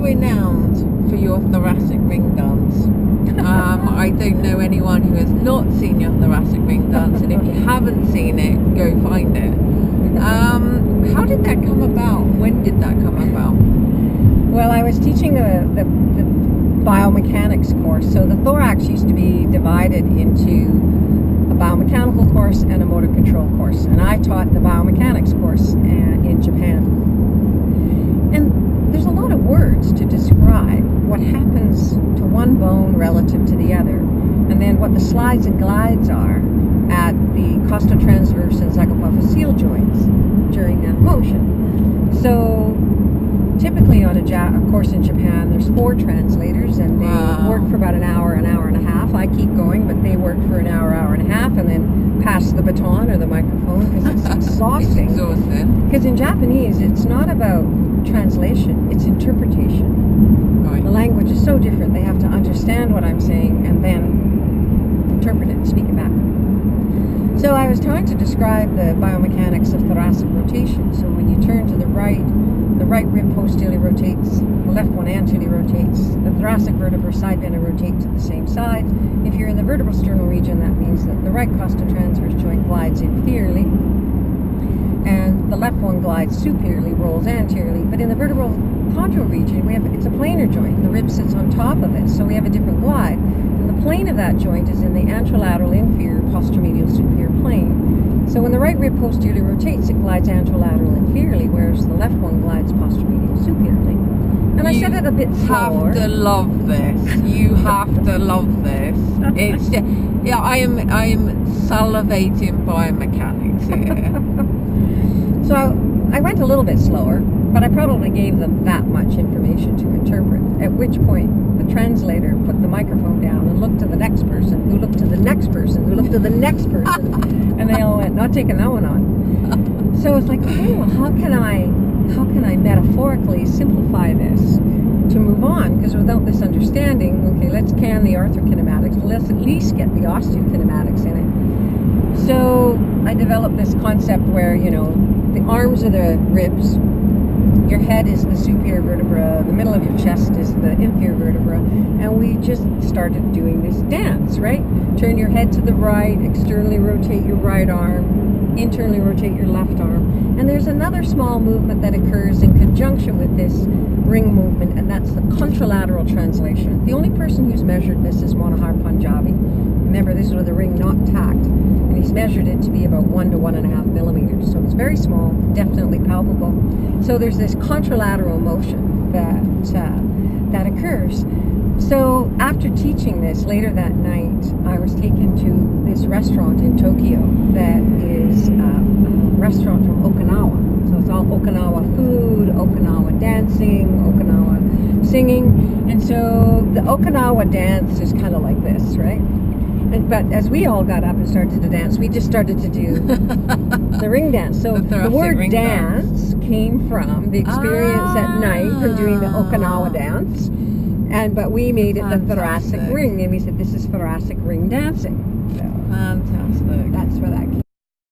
renowned for your thoracic ring dance. I don't know anyone who has not seen your thoracic ring dance, and if you haven't seen it, go find it. How did that come about? When did that come about? Well, I was teaching the biomechanics course. So the thorax used to be divided into a biomechanical course and a motor control course. And I taught the biomechanics course in Japan. And there's a lot of words to describe what happens to one bone relative to the other, and then what the slides and glides are at the costotransverse and zygapophyseal joints during that motion. So typically on a course in Japan, there's 4 translators, and they work for about an hour and a half. I keep going, but they work for an hour and a half, and then pass the baton or the microphone, because it's exhausting. It's exhausting. Because in Japanese, it's not about translation, it's interpretation. Right. The language is so different. They have to understand what I'm saying and then interpret it and speak it back. So I was trying to describe the biomechanics of thoracic rotation. So when you turn to the right rib posteriorly rotates, the left one anteriorly rotates, the thoracic vertebra side bend and rotate to the same side. If you're in the vertebral sternal region, that means that the right costotransverse joint glides inferiorly, and the left one glides superiorly, rolls anteriorly. But in the vertebral chondral region, it's a planar joint. The rib sits on top of it, so we have a different glide. And the plane of that joint is in the anterolateral inferior posteromedial superior plane. So when the right rib posteriorly rotates, it glides anterolateral inferiorly, whereas the left one glides posteromedial superiorly. And I said it a bit slower. You have to love this. You have to love this. It's just, yeah, I am salivating biomechanics here. So I went a little bit slower, but I probably gave them that much information to interpret, at which point the translator put the microphone down and looked to the next person, who looked to the next person, who looked to the next person, and they all went, not taking that one on. So it's like, okay, well, how can I metaphorically simplify this to move on? Because without this understanding, okay, let's can the arthrokinematics, let's at least get the osteokinematics in it. So I developed this concept where, the arms are the ribs, your head is the superior vertebra, the middle of your chest is the inferior vertebra, and we just started doing this dance, right? Turn your head to the right, externally rotate your right arm, internally rotate your left arm, and there's another small movement that occurs in conjunction with this ring movement, and that's the contralateral translation. The only person who's measured this is Manohar Punjabi. Remember, this is with the ring not tacked, and he's measured it to be about 1 to 1.5 millimeters. So it's very small, definitely palpable. So there's this contralateral motion that occurs. So after teaching this, later that night, I was taken to this restaurant in Tokyo that is a restaurant from Okinawa. So it's all Okinawa food, Okinawa dancing, Okinawa singing. And so the Okinawa dance is kind of like this, right? But as we all got up and started to dance, we just started to do the ring dance. So the word dance came from the experience at night from doing the Okinawa dance. But we made it the thoracic ring, and we said this is thoracic ring dancing. So fantastic. That's where that came.